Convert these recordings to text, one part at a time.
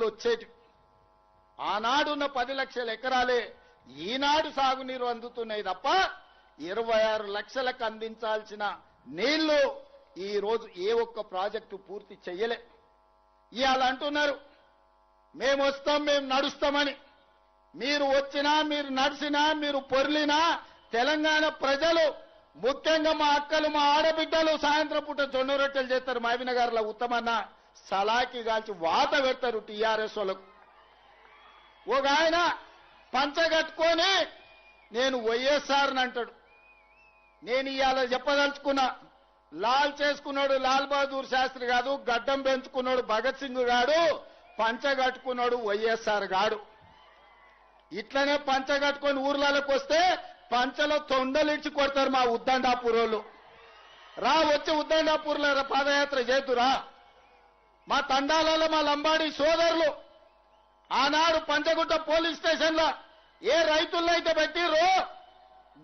వచ్చేటి. ఆనాడున్న 10 లక్షల ఎకరాలే ఈనాడు సాగునీరు అందుతున్నాయి తప్ప 26 లక్షలకు అందించాల్సిన నీళ్లు ఈ రోజు ఏ ఒక్క ప్రాజెక్టు పూర్తి చెయ్యలే. ఇవాళ అంటున్నారు మేము వస్తాం, మేము నడుస్తామని. మీరు వచ్చినా, మీరు నడిచినా, మీరు పొర్లినా తెలంగాణ ప్రజలు, ముఖ్యంగా మా అక్కలు, మా ఆడబిడ్డలు సాయంత్రం పూట జొన్న రొట్టెలు చేస్తారు. మహబూబ్నగర్లో ఉత్తమన్న సలాకి కాల్చి వాత పెడతారు టీఆర్ఎస్ వాళ్ళకు. ఒక ఆయన పంచగట్టుకొని నేను వైఎస్ఆర్ అని అంటాడు. నేను ఇవాళ చెప్పదలుచుకున్నా, లాల్ చేసుకున్నాడు లాల్ బహదూర్ శాస్త్రి కాదు, గడ్డం పెంచుకున్నాడు భగత్ సింగ్ గాడు, పంచగట్టుకున్నాడు వైఎస్ఆర్ గాడు. ఇట్లనే పంచగట్టుకొని ఊర్లలోకి వస్తే పంచలో తొండలిడ్చి కొడతారు మా ఉద్దండాపూర్ వాళ్ళు. రా వచ్చి ఉద్దండాపూర్లో పాదయాత్ర చేతురా. మా తండాలలో మా లంబాడి సోదరులు ఆనాడు పంచగుట్ట పోలీస్ స్టేషన్లో ఏ రైతుల్లో అయితే పెట్టిర్రో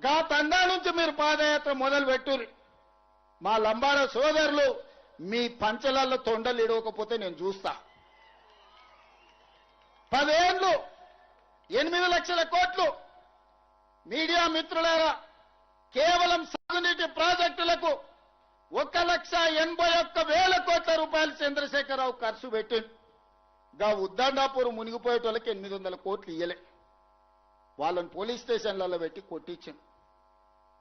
గా తండా నుంచి మీరు పాదయాత్ర మొదలు పెట్టుర్రి. మా లంబాడ సోదరులు మీ పంచలలో తొండలు ఇడవకపోతే నేను చూస్తా. 10 ఏళ్ళు 8 లక్షల కోట్లు. మీడియా మిత్రులారా, కేవలం సాగునీటి ప్రాజెక్టులకు 1,81,000 కోట్ల రూపాయలు చంద్రశేఖరరావు ఖర్చు పెట్టింది. గా ఉద్దండాపూర్ మునిగిపోయేటోళ్ళకి 800 కోట్లు ఇయ్యలే. వాళ్ళని పోలీస్ స్టేషన్లలో పెట్టి కొట్టించింది.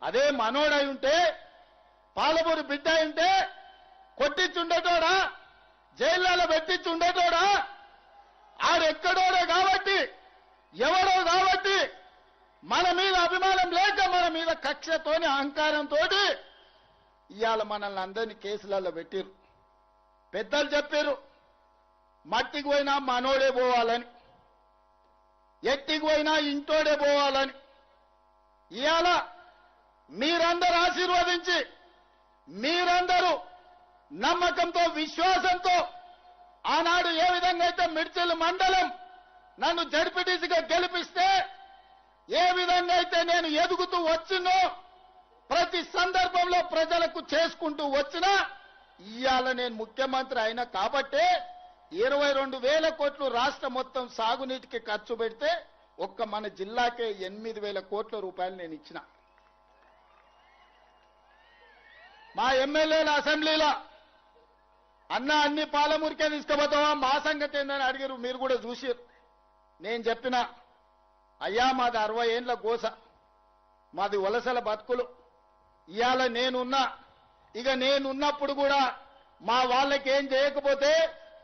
అదే మనోడై ఉంటే, పాలమూరు బిడ్డ ఉంటే కొట్టించుండేటోడా, జైళ్లలో పెట్టించుండేటోడా? ఆడెక్కడోడో కాబట్టి, ఎవడో కాబట్టి, మన మీద అభిమానం లేక, మన మీద కక్షతోని అహంకారంతో ఇవాళ మనల్ని అందరినీ కేసులలో పెట్టిరు. పెద్దలు చెప్పారు మట్టికి పోయినా మనోడే పోవాలని, ఎట్టికి పోయినా ఇంటోడే పోవాలని. ఇవాళ మీరందరూ ఆశీర్వదించి, మీరందరూ నమ్మకంతో, విశ్వాసంతో ఆనాడు ఏ విధంగా అయితే మిడ్చల్ మండలం నన్ను జడ్పీటీసీగా గెలిపిస్తే, ఏ విధంగా అయితే నేను ఎదుగుతూ వచ్చినో, ప్రతి సందర్భంలో ప్రజలకు చేసుకుంటూ వచ్చినా, ఇవాళ నేను ముఖ్యమంత్రి అయినా కాబట్టే 22,000 కోట్లు రాష్ట్రం మొత్తం సాగునీటికి ఖర్చు పెడితే ఒక్క మన జిల్లాకే 8,000 కోట్ల రూపాయలు నేను ఇచ్చిన. మా ఎమ్మెల్యేల అసెంబ్లీలో అన్న అన్ని పాలమూరికే తీసుకుపోతావా, మా సంగతి ఏందని అడిగారు. మీరు కూడా చూసారు. నేను చెప్పిన అయ్యా మాది 60 ఏండ్ల గోస, మాది వలసల బతుకులు. ఇవాళ నేనున్నా, ఇక నేనున్నప్పుడు కూడా మా వాళ్ళకి ఏం చేయకపోతే,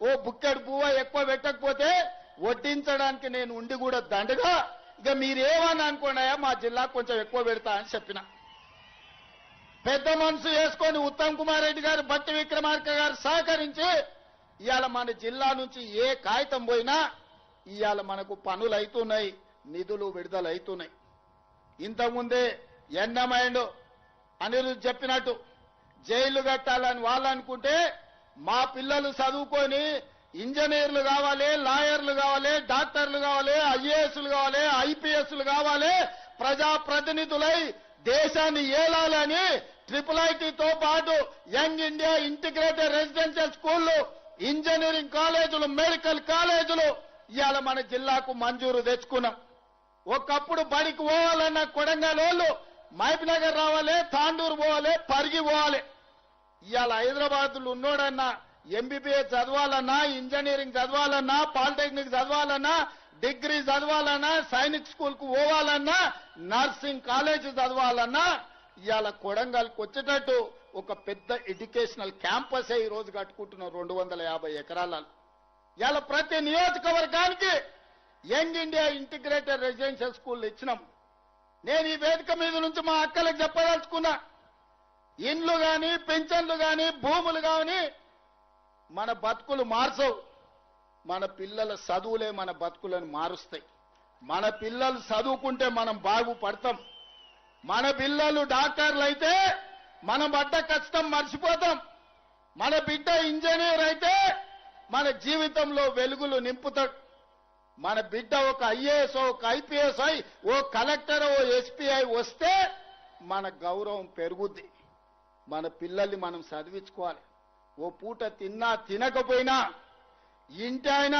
ఓ బుక్కెడు పువ్వ ఎక్కువ పెట్టకపోతే వడ్డించడానికి నేను ఉండి కూడా దండగా, ఇక మీరేమని అనుకోండియా మా జిల్లాకు కొంచెం ఎక్కువ పెడతా అని చెప్పిన. పెద్ద మనసు వేసుకొని ఉత్తమ్ కుమార్ రెడ్డి గారు, బట్టి విక్రమార్క గారు సహకరించి ఇవాళ మన జిల్లా నుంచి ఏ కాగితం పోయినా ఇవాళ మనకు పనులు అవుతున్నాయి, నిధులు విడుదల అవుతున్నాయి. ఇంతకుముందే ఎండమైండ్ అనిరుద్ధ్ చెప్పినట్టు జైళ్లు కట్టాలని వాళ్ళు అనుకుంటే, మా పిల్లలు చదువుకొని ఇంజనీర్లు కావాలి, లాయర్లు కావాలి, డాక్టర్లు కావాలి, ఐఏఎస్లు కావాలి, ఐపీఎస్లు కావాలి, ప్రజాప్రతినిధులై దేశాన్ని ఏలాలని IIITతో పాటు యంగ్ ఇండియా ఇంటిగ్రేటెడ్ రెసిడెన్షియల్ స్కూళ్లు, ఇంజనీరింగ్ కాలేజీలు, మెడికల్ కాలేజీలు ఇవాళ మన జిల్లాకు మంజూరు తెచ్చుకున్నాం. ఒకప్పుడు బడికి పోవాలన్న కొడంగల్ వాళ్ళు మహబూబ్నగర్ రావాలి, తాండూరు పోవాలి, పరిగి పోవాలి. ఇవాళ హైదరాబాద్లో ఉన్నోడన్నా ఎంబీబీఎస్ చదవాలన్నా, ఇంజనీరింగ్ చదవాలన్నా, పాలిటెక్నిక్ చదవాలన్నా, డిగ్రీ చదవాలన్నా, సైనిక్ స్కూల్ కు పోవాలన్నా, నర్సింగ్ కాలేజ్ చదవాలన్నా ఇవాళ కొడంగల్కి వచ్చేటట్టు ఒక పెద్ద ఎడ్యుకేషనల్ క్యాంపస్ ఈ రోజు కట్టుకుంటున్నాం 250 ఎకరాలలో. ఇవాళ ప్రతి నియోజకవర్గానికి young India integrated residential school ఇచ్చినాం. నేను ఈ వేదిక మీద నుంచి మా అక్కలకు చెప్పదలుచుకున్నా, ఇండ్లు గాని, పెన్షన్లు గాని, భూములు గాని మన బతుకులు మార్చవు. మన పిల్లల చదువులే మన బతుకులను మారుస్తాయి. మన పిల్లలు చదువుకుంటే మనం బాగుపడతాం. మన పిల్లలు డాక్టర్లు అయితే మన పడ్డ కష్టం మర్చిపోతాం. మన బిడ్డ ఇంజనీర్ అయితే మన జీవితంలో వెలుగులు నింపుతాడు. మన బిడ్డ ఒక ఐఏఎస్, ఒక ఐపీఎస్ అయి, ఓ కలెక్టర్, ఓ ఎస్పీ అయి వస్తే మన గౌరవం పెరుగుద్ది. మన పిల్లల్ని మనం చదివించుకోవాలి. ఓ పూట తిన్నా తినకపోయినా ఇంటి ఆయన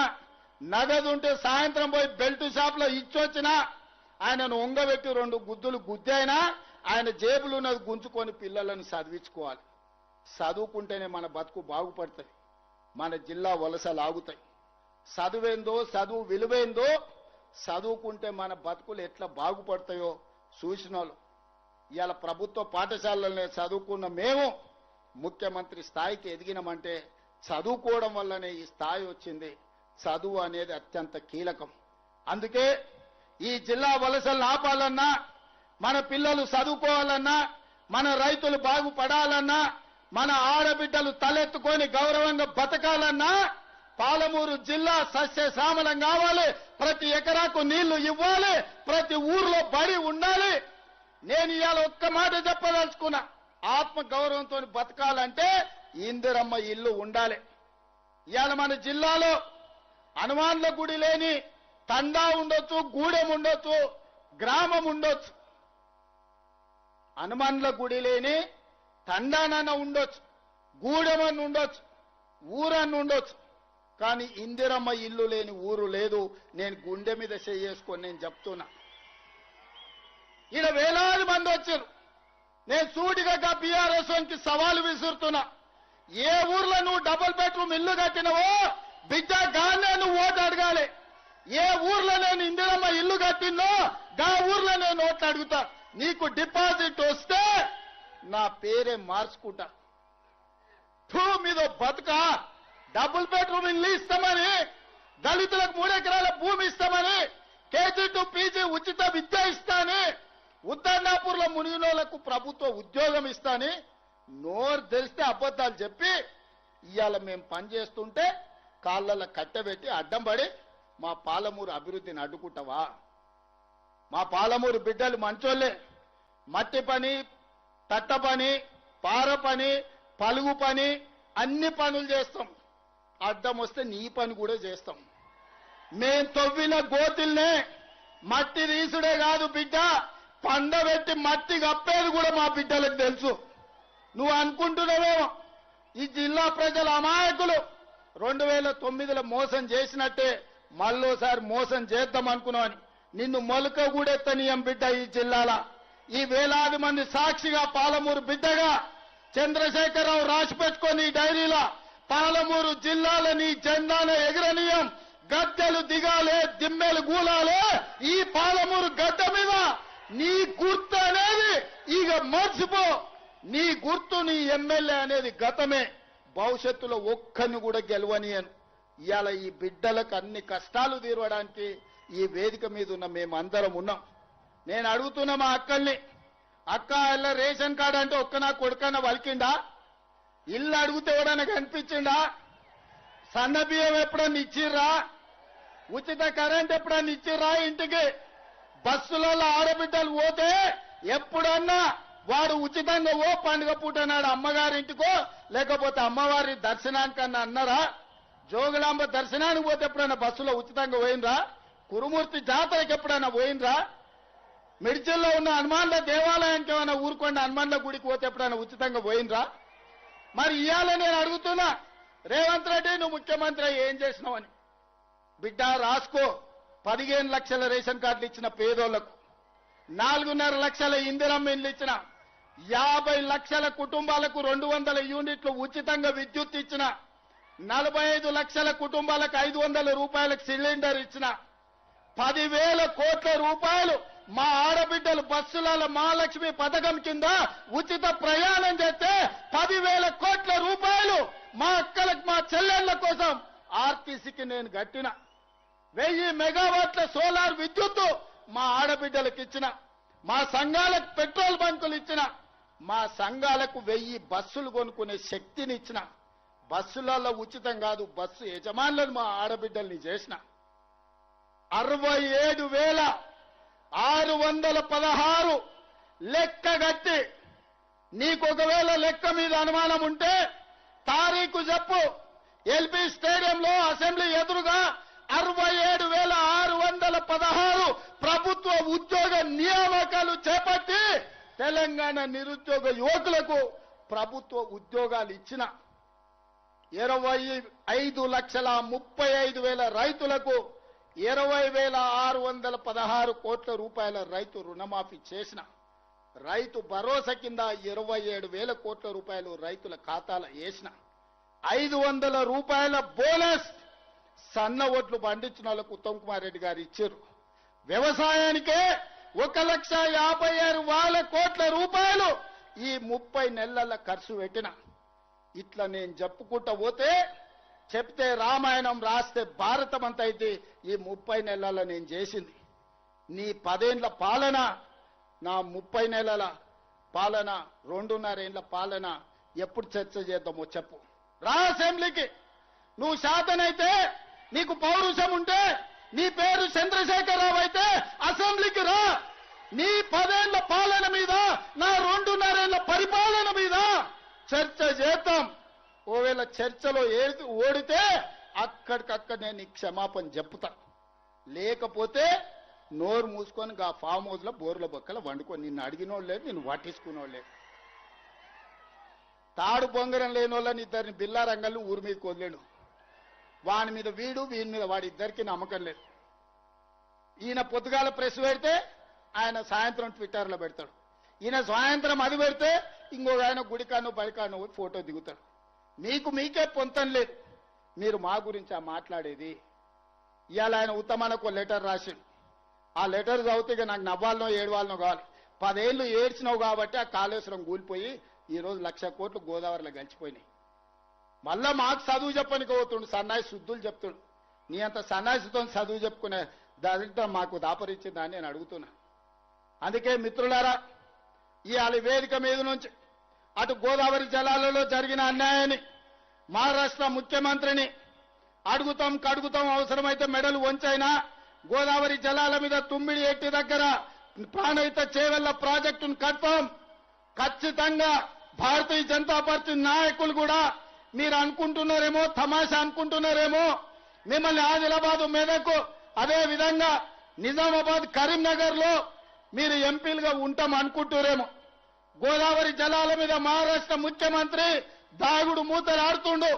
నగదు ఉంటే సాయంత్రం పోయి బెల్ట్ షాప్ లో ఇచ్చొచ్చినా ఆయనను ఒంగబెట్టి 2 గుద్దులు గుద్దైనా ఆయన జేబులు ఉన్నది గుంజుకొని పిల్లలను చదివించుకోవాలి. చదువుకుంటేనే మన బతుకు బాగుపడుతుంది, మన జిల్లా వలసలు ఆగుతాయి. చదువేందో, చదువు విలువేందో, చదువుకుంటే మన బతుకులు ఎట్లా బాగుపడతాయో చూసిన వాళ్ళు. ఇవాళ ప్రభుత్వ పాఠశాలలోనే చదువుకున్న మేము ముఖ్యమంత్రి స్థాయికి ఎదిగినామంటే చదువుకోవడం వల్లనే ఈ స్థాయి వచ్చింది. చదువు అనేది అత్యంత కీలకం. అందుకే ఈ జిల్లా వలసలను ఆపాలన్నా, మన పిల్లలు చదువుకోవాలన్నా, మన రైతులు బాగుపడాలన్నా, మన ఆడబిడ్డలు తలెత్తుకొని గౌరవంగా బతకాలన్నా పాలమూరు జిల్లా సస్యశ్యామలం కావాలి. ప్రతి ఎకరాకు నీళ్లు ఇవ్వాలి, ప్రతి ఊర్లో బడి ఉండాలి. నేను ఇవాళ ఒక్క మాట చెప్పదలుచుకున్నా, ఆత్మ గౌరవంతో బతకాలంటే ఇందిరమ్మ ఇల్లు ఉండాలి. ఇవాళ మన జిల్లాలో హనుమాన్ల గుడి లేని తండా ఉండొచ్చు, గూడెం ఉండొచ్చు, గ్రామం ఉండొచ్చు. హనుమాన్ల గుడి లేని తండానన్న ఉండొచ్చు, గూడెమన్న ఉండొచ్చు, ఊరన్న ఉండొచ్చు. కానీ ఇందిరమ్మ ఇల్లు లేని ఊరు లేదు. నేను గుండె మీద చేసుకొని నేను చెప్తున్నా. ఈడ వేలాది మంది వచ్చారు. నేను సూటిగా బీఆర్ఎస్ కి సవాలు విసురుతున్నా. ఏ ఊర్లో నువ్వు డబుల్ బెడ్రూమ్ ఇల్లు కట్టినవో బిడ్డ గానే నువ్వు ఓటు అడగాలి. ఏ ఊర్లో నేను ఇందిరమ్మ ఇల్లు కట్టినో గా ఊర్లో నేను ఓట్లు అడుగుతా. నీకు డిపాజిట్ వస్తే నా పేరే మార్చుకుంటా. మీద బతుక డబుల్ బెడ్రూమ్ ఇల్లు ఇస్తామని, దళితులకు 3 ఎకరాల భూమి ఇస్తామని, కేజీ టు పీజీ ఉచిత విద్య ఇస్తాని, ఉద్దర్నాపూర్ లో మునిగినోళ్లకు ప్రభుత్వ ఉద్యోగం ఇస్తాని నోరు తెలిస్తే అబద్ధాలు చెప్పి ఇవాళ మేము పనిచేస్తుంటే కాళ్ళ కట్టబెట్టి అడ్డం పడి మా పాలమూరు అభివృద్ధిని అడ్డుకుంటావా? మా పాలమూరు బిడ్డలు మంచోళ్లే. మట్టి పని, తట్ట పని, పార పని, పలుగు పని, అన్ని పనులు చేస్తాం. అడ్డం వస్తే నీ పని కూడా చేస్తాం. మేం తవ్విన గోతుల్నే మట్టి తీసుడే కాదు బిడ్డ, పండబెట్టి మట్టి కప్పేది కూడా మా బిడ్డలకు తెలుసు. నువ్వు అనుకుంటున్నావేమో ఈ జిల్లా ప్రజల అమాయకులు 2009లో మోసం చేసినట్టే మళ్ళోసారి మోసం చేద్దాం అనుకున్నావని. నిన్ను మొలక కూడెత్తనీయం బిడ్డ. ఈ జిల్లాల ఈ వేలాది మంది సాక్షిగా పాలమూరు బిడ్డగా చంద్రశేఖరరావు రాసి పెట్టుకొని ఈ డైరీలో పాలమూరు జిల్లాలని జెండాన ఎగరనీయం, గద్దెలు దిగాలే, దిమ్మెలు గూలాలే. ఈ పాలమూరు గడ్డ మీద నీ గుర్తు అనేది ఇక మర్చిపో. నీ గుర్తు, నీ ఎమ్మెల్యే అనేది గతమే. భవిష్యత్తులో ఒక్కరిని కూడా గెలవనియను. ఇవాళ ఈ బిడ్డలకు అన్ని కష్టాలు తీరవడానికి ఈ వేదిక మీద ఉన్న మేమందరం ఉన్నాం. నేను అడుగుతున్నా మా అక్కల్ని, అక్క ఇలా రేషన్ కార్డు అంటే ఒక్క నా కొడుకన్నా వలికిండా? ఇల్లు అడిగితే ఎవడన్నా కనిపించిండా? సన్న బియ్యం ఎప్పుడన్నా ఇచ్చిర్రా? ఉచిత కరెంట్ ఎప్పుడన్నా ఇచ్చిర్రా? ఇంటికి బస్సులలో ఆడబిడ్డలు పోతే ఎప్పుడన్నా వాడు ఉచితంగా ఓ పండుగ పూట నాడు అమ్మగారింటికో లేకపోతే అమ్మవారి దర్శనానికన్నా అన్నారా? జోగులాంబ దర్శనానికి పోతే ఎప్పుడైనా బస్సులో ఉచితంగా పోయినరా? కురుమూర్తి జాతరకి ఎప్పుడైనా పోయినరా? మిడ్జిల్లో ఉన్న హనుమాన్ల దేవాలయానికి ఏమైనా ఊరుకోండి, హనుమాన్ల గుడికి పోతే ఎప్పుడైనా ఉచితంగా పోయినరా? మరి ఇవాళ నేను అడుగుతున్నా, రేవంత్ రెడ్డి నువ్వు ముఖ్యమంత్రి ఏం చేసినావని. బిడ్డ రాసుకో. 15 లక్షల రేషన్ కార్డులు ఇచ్చిన పేదోళ్లకు, 4.5 లక్షల ఇందిరమ్మ ఇల్లు ఇచ్చిన, 50 లక్షల కుటుంబాలకు 200 యూనిట్లు ఉచితంగా విద్యుత్ ఇచ్చిన, 45 లక్షల కుటుంబాలకు 500 రూపాయలకు సిలిండర్ ఇచ్చిన, 10,000 కోట్ల రూపాయలు మా ఆడబిడ్డలు బస్సుల మహాలక్ష్మి పథకం కింద ఉచిత ప్రయాణం చేస్తే 10,000 కోట్ల రూపాయలు మా అక్కలకు, మా చెల్లెళ్ల కోసం ఆర్టీసీకి నేను కట్టిన, 1000 మెగావాట్ల సోలార్ విద్యుత్తు మా ఆడబిడ్డలకు ఇచ్చిన, మా సంఘాలకు పెట్రోల్ బంకులు ఇచ్చిన, మా సంఘాలకు 1000 బస్సులు కొనుక్కునే శక్తిని ఇచ్చిన, బస్సులలో ఉచితం కాదు బస్సు యజమానులను మా ఆడబిడ్డల్ని చేసిన, 67,616 లెక్క కట్టి, నీకు ఒకవేళ లెక్క మీద అనుమానం ఉంటే తారీఖు చెప్పు. ఎల్బీ స్టేడియంలో అసెంబ్లీ ఎదురుగా 67,616 ప్రభుత్వ ఉద్యోగ నియామకాలు చేపట్టి తెలంగాణ నిరుద్యోగ యువకులకు ప్రభుత్వ ఉద్యోగాలు ఇచ్చిన. 25,35,000 రైతులకు 20,616 కోట్ల రూపాయల రైతు రుణమాఫీ చేసిన, రైతు భరోసా కింద 27,000 కోట్ల రూపాయలు రైతుల ఖాతాలో వేసిన, 500 రూపాయల బోనస్ సన్న ఓట్లు పండించిన వాళ్ళకు ఉత్తమ్ కుమార్ రెడ్డి గారు ఇచ్చారు. వ్యవసాయానికే 1,56,000 కోట్ల రూపాయలు ఈ 30 నెలల ఖర్చు పెట్టిన. ఇట్లా నేను చెప్పుకుంటా పోతే చెప్తే రామాయణం రాస్తే భారతం అంత అయితే ఈ 30 నెలల నేను చేసింది. నీ 10 ఏళ్ల పాలన, నా 30 నెలల పాలన, 2.5 ఏళ్ల పాలన ఎప్పుడు చర్చ చేద్దామో చెప్పు. రా అసెంబ్లీకి. నువ్వు శాతనైతే, నీకు పౌరుషం ఉంటే, నీ పేరు చంద్రశేఖరరావు అయితే అసెంబ్లీకి రా. నీ 10 ఏళ్ల పాలన మీద, నా 2.5 ఏళ్ల పరిపాలన మీద చర్చ చేద్దాం. ఓవేళ చర్చలో ఓడితే అక్కడికక్కడ నేను నీ క్షమాపణ చెప్తా. లేకపోతే నోరు మూసుకొని గా ఫామ్ హౌస్ లో బోర్ల బొక్కల వండుకొని నిన్ను అడిగినోళ్ళలేదు, నిన్ను పట్టించుకున్నోళ్ళలేదు. తాడు బొంగరం లేని వాళ్ళని ఇద్దరిని బిల్లా రంగల్ని ఊరి మీద వదిలేడు. వాని మీద వీడు, వీని మీద వాడి, ఇద్దరికి నమ్మకం లేదు. ఈయన పొద్దుగాల ప్రెస్ పెడితే ఆయన సాయంత్రం ట్విట్టర్లో పెడతాడు. ఈయన సాయంత్రం అది పెడితే ఇంకొక ఆయన గుడికాను బయకాను ఫోటో దిగుతాడు. మీకే పొంతం లేదు. మీరు మా గురించి మాట్లాడేది. ఇవాళ ఆయన ఉత్తమానికి ఒక లెటర్ రాసిండు. ఆ లెటర్ చదివితే నాకు నవ్వాలనో ఏడవాలనో కావాలి. 10 ఏళ్ళు ఏడ్చినావు కాబట్టి ఆ కాళేశ్వరం కూలిపోయి ఈరోజు 1,00,000 కోట్లు గోదావరిలో గడిచిపోయినాయి. మళ్ళా మాకు చదువు చెప్పనికి పోతుండు, సన్నాయి శుద్ధులు చెప్తుండు. నీ అంత సన్నాయితో చదువు చెప్పుకునే దాంట్లో మాకు దాపరిచ్చిందని నేను అడుగుతున్నా. అందుకే మిత్రులారా, ఇవాళ వేదిక మీద నుంచి అటు గోదావరి జలాలలో జరిగిన అన్యాయాన్ని మహారాష్ట్ర ముఖ్యమంత్రిని అడుగుతాం, కడుగుతాం, అవసరమైతే మెడలు వంచైనా గోదావరి జలాల మీద తుమ్మిడి ఎట్టి దగ్గర ప్రాణహిత చేవెళ్ల ప్రాజెక్టును కడతాం. ఖచ్చితంగా భారతీయ జనతా పార్టీ నాయకులు కూడా మీరు అనుకుంటున్నారేమో, తమాషా అనుకుంటున్నారేమో, మిమ్మల్ని ఆదిలాబాద్, మెదక్, అదే విధంగా నిజామాబాద్, కరీంనగర్ లో మీరు ఎంపీలుగా ఉంటాం అనుకుంటున్నారేమో. గోదావరి జలాల మీద మహారాష్ట్ర ముఖ్యమంత్రి దాగుడు మూతలు ఆడుతుండు.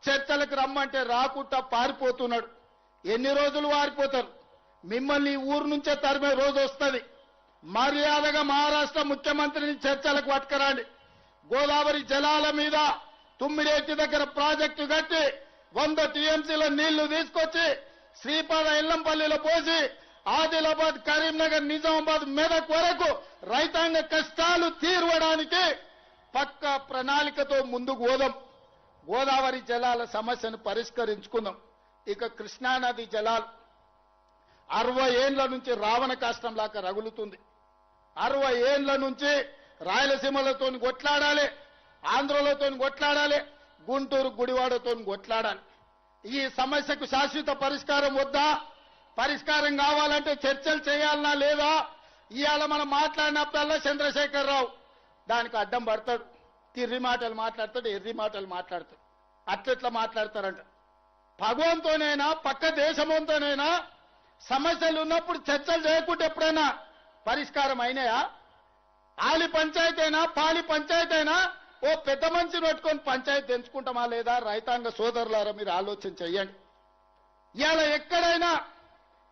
చర్చలకు రమ్మంటే రాకుండా పారిపోతున్నాడు. ఎన్ని రోజులు పారిపోతారు? మిమ్మల్ని ఊరు నుంచే తరిమే రోజు వస్తుంది. మర్యాదగా మహారాష్ట్ర ముఖ్యమంత్రిని చర్చలకు పట్టుకురండి. గోదావరి జలాల మీద తుమ్మిడేటి దగ్గర ప్రాజెక్టు కట్టి 100 టీఎంసీల నీళ్లు తీసుకొచ్చి శ్రీపాద ఎల్లంపల్లిలో పోసి ఆదిలాబాద్, కరీంనగర్, నిజామాబాద్, మెదక్ వరకు రైతాంగ కష్టాలు తీర్వడానికి పక్క ప్రణాళికతో ముందుకు పోదాం. గోదావరి జలాల సమస్యను పరిష్కరించుకుందాం. ఇక కృష్ణానది జలాలు 60 ఏండ్ల నుంచి రావణ కాష్టం లాగా రగులుతుంది. 60 ఏండ్ల నుంచి రాయలసీమలతో కొట్లాడాలి, ఆంధ్రలతో కొట్లాడాలి, గుంటూరు గుడివాడతో కొట్లాడాలి. ఈ సమస్యకు శాశ్వత పరిష్కారం వద్దా? పరిష్కారం కావాలంటే చర్చలు చేయాలనా లేదా? ఇవాళ మనం మాట్లాడినప్పుడల్లా చంద్రశేఖరరావు దానికి అడ్డం పడతాడు. తిర్రి మాటలు మాట్లాడతాడు, ఎర్రి మాటలు మాట్లాడతాడు. అట్లెట్లా మాట్లాడతారంట. భగవంతోనైనా పక్క దేశంతోనైనా సమస్యలు ఉన్నప్పుడు చర్చలు చేయకుంటే ఎప్పుడైనా పరిష్కారం అయినాయా? ఆలి పంచాయతీ అయినా, పాలి పంచాయతీ అయినా ఓ పెద్ద మనిషిని పెట్టుకొని పంచాయతీ తెంచుకుంటామా లేదా? రైతాంగ సోదరులారా మీరు ఆలోచన చెయ్యండి. ఇవాళ ఎక్కడైనా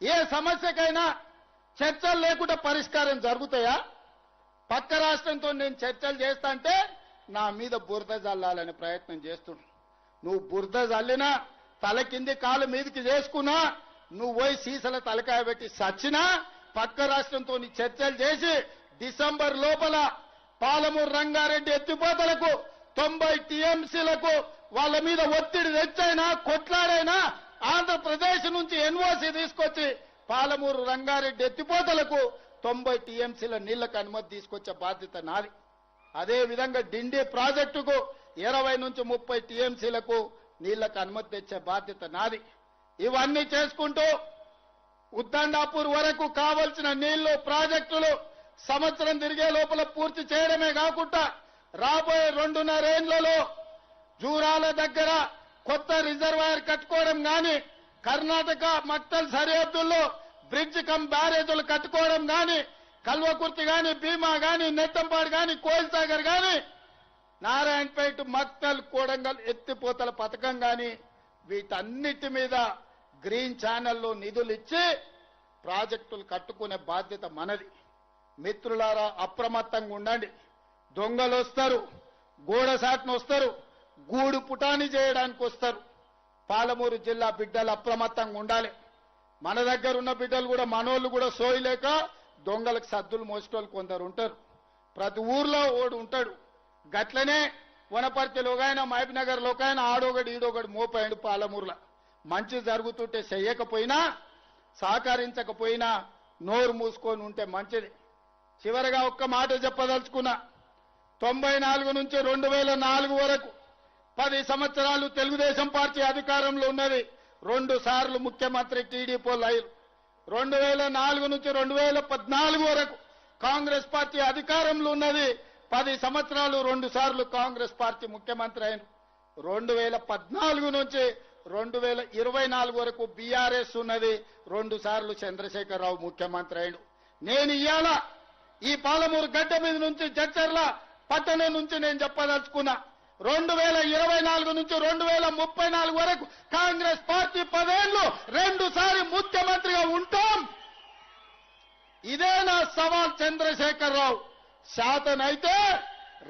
ఏ సమస్యకైనా చర్చలు లేకుండా పరిష్కారం జరుగుతాయా? పక్క రాష్ట్రంతో నేను చర్చలు చేస్తా అంటే నా మీద బురద జల్లాలనే ప్రయత్నం చేస్తున్నాను. నువ్వు బురద జల్లినా, తల కింది కాలు మీదకి చేసుకున్నా, నువ్వు పోయి సీసల తలకాయ పెట్టి సచ్చినా, పక్క రాష్ట్రంతో చర్చలు చేసి డిసెంబర్ లోపల పాలమూరు రంగారెడ్డి ఎత్తిపోతలకు 90 టీఎంసీలకు వాళ్ళ మీద ఒత్తిడి తెచ్చైనా, కొట్లాడైనా ఆంధ్రప్రదేశ్ నుంచి ఎన్ఓసీ తీసుకొచ్చి పాలమూరు రంగారెడ్డి ఎత్తిపోతలకు 90 టీఎంసీల నీళ్లకు అనుమతి తీసుకొచ్చే బాధ్యత నాది. అదే విధంగా డిండి ప్రాజెక్టుకు 20 నుంచి 30 టీఎంసీలకు నీళ్లకు అనుమతి తెచ్చే బాధ్యత నాది. ఇవన్నీ చేసుకుంటూ ఉద్దండాపూర్ వరకు కావలసిన నీళ్లు, ప్రాజెక్టులు సంవత్సరం తిరిగే లోపల పూర్తి చేయడమే కాకుండా రాబోయే 2.5 ఏళ్లలో జూరాల దగ్గర కొత్త రిజర్వాయర్ కట్టుకోవడం గాని, కర్ణాటక మక్తల్ సరిహద్దుల్లో బ్రిడ్జ్ కమ్ బ్యారేజీలు కట్టుకోవడం గాని, కల్వకుర్తి గాని, భీమా గాని, నెట్టంపాడు గాని, కోయిల్సాగర్ గాని నారాయణపేట, మక్తల్, కోడంగల్ ఎత్తిపోతల పథకం గాని వీటన్నిటి మీద గ్రీన్ ఛానల్లో నిధులు ఇచ్చి ప్రాజెక్టులు కట్టుకునే బాధ్యత మనది. మిత్రులారా, అప్రమత్తంగా ఉండండి. దొంగలు వస్తారు, గోడసాట్ను వస్తారు, గూడు పుటాని చేయడానికి వస్తారు. పాలమూరు జిల్లా బిడ్డలు అప్రమత్తంగా ఉండాలి. మన దగ్గర ఉన్న బిడ్డలు కూడా, మనోళ్ళు కూడా సోయలేక దొంగలకు సద్దులు మోసేటోళ్ళు కొందరు ఉంటారు. ప్రతి ఊర్లో ఓడు ఉంటాడు. గట్లనే వనపర్తిలో ఒక ఆయన, మహబూబ్నగర్లో ఒక ఆయన, ఆడొకడు ఈడొకడు మోపాడు. పాలమూరులో మంచి జరుగుతుంటే చెయ్యకపోయినా, సహకరించకపోయినా నోరు మూసుకొని ఉంటే మంచిది. చివరగా ఒక్క మాట చెప్పదలుచుకున్నా. 94 నుంచి 2004 వరకు 10 సంవత్సరాలు తెలుగుదేశం పార్టీ అధికారంలో ఉన్నది. 2 సార్లు ముఖ్యమంత్రి టీడీపీలు అయ్యారు. 2004 నుంచి 2014 వరకు కాంగ్రెస్ పార్టీ అధికారంలో ఉన్నది. 10 సంవత్సరాలు 2 సార్లు కాంగ్రెస్ పార్టీ ముఖ్యమంత్రి అయిన. 2014 నుంచి 2024 వరకు బీఆర్ఎస్ ఉన్నది. 2 సార్లు చంద్రశేఖరరావు ముఖ్యమంత్రి అయిన. నేను ఇవాళ ఈ పాలమూరు గడ్డ మీద నుంచి, జడ్చర్ల పట్టణం నుంచి నేను చెప్పదలుచుకున్నా. 2024 నుంచి 2034 వరకు కాంగ్రెస్ పార్టీ 10 ఏళ్లు 2 సార్లు ముఖ్యమంత్రిగా ఉంటాం. ఇదే నా సవాల్ చంద్రశేఖరరావు. శాతనైతే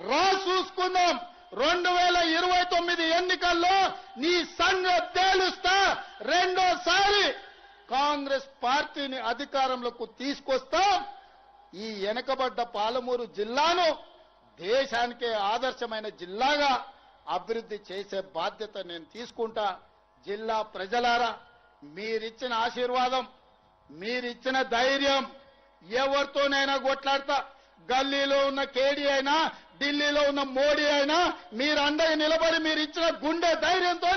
రా చూసుకుందాం. 2029 ఎన్నికల్లో నీ సంగతి తేలుస్తా. రెండోసారి కాంగ్రెస్ పార్టీని అధికారంలోకి తీసుకొస్తాం. ఈ వెనకబడ్డ పాలమూరు జిల్లాను దేశానికే ఆదర్శమైన జిల్లాగా అభివృద్ధి చేసే బాధ్యత నేను తీసుకుంటా. జిల్లా ప్రజలారా, మీరిచ్చిన ఆశీర్వాదం, మీరిచ్చిన ధైర్యం, ఎవరితోనైనా కొట్లాడతా. గల్లీలో ఉన్న కేడీ అయినా, ఢిల్లీలో ఉన్న మోడీ అయినా, మీరు అండగా నిలబడి మీరు ఇచ్చిన గుండె ధైర్యంతో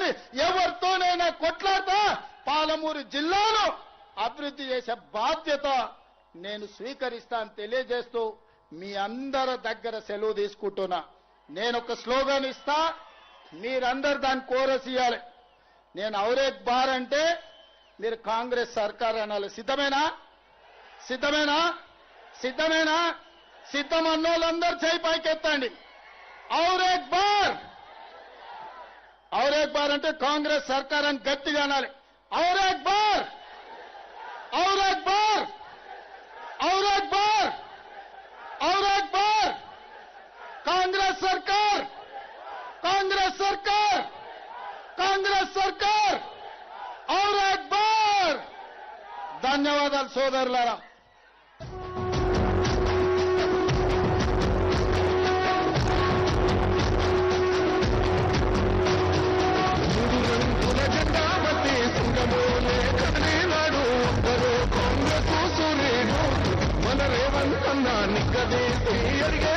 ఎవరితోనైనా కొట్లాడతా. పాలమూరు జిల్లాలో అభివృద్ధి చేసే బాధ్యత నేను స్వీకరిస్తాను తెలియజేస్తూ మీ అందరి దగ్గర సెలవు తీసుకుంటున్నా. నేను ఒక స్లోగన్ ఇస్తా, మీరందరు దాన్ని కోరస్ ఇవ్వాలి. నేను ఔరేక్ బార్ అంటే మీరు కాంగ్రెస్ సర్కార్ అనాలి. సిద్ధమేనా? సిద్ధమేనా? సిద్ధమేనా? సిద్ధం అన్నోళ్ళందరూ చేయి పైకెత్తండి. ఔరేక్ బార్. ఔరేక్ బార్ అంటే కాంగ్రెస్ సర్కార్ అని గట్టిగా అనాలి. ఔరేక్ బార్, ఔరేక్ బార్, ఔరేక్ బార్, ఔరేక్ బార్. కాంగ్రెస్ సర్కార్, కాంగ్రెస్ సర్కార్, కాంగ్రెస్ సర్కార్, ఔరేక్ బార్. ధన్యవాదాలు సోదరులారా. మన రేవంతన్నా నిక్కదేసి అడిగే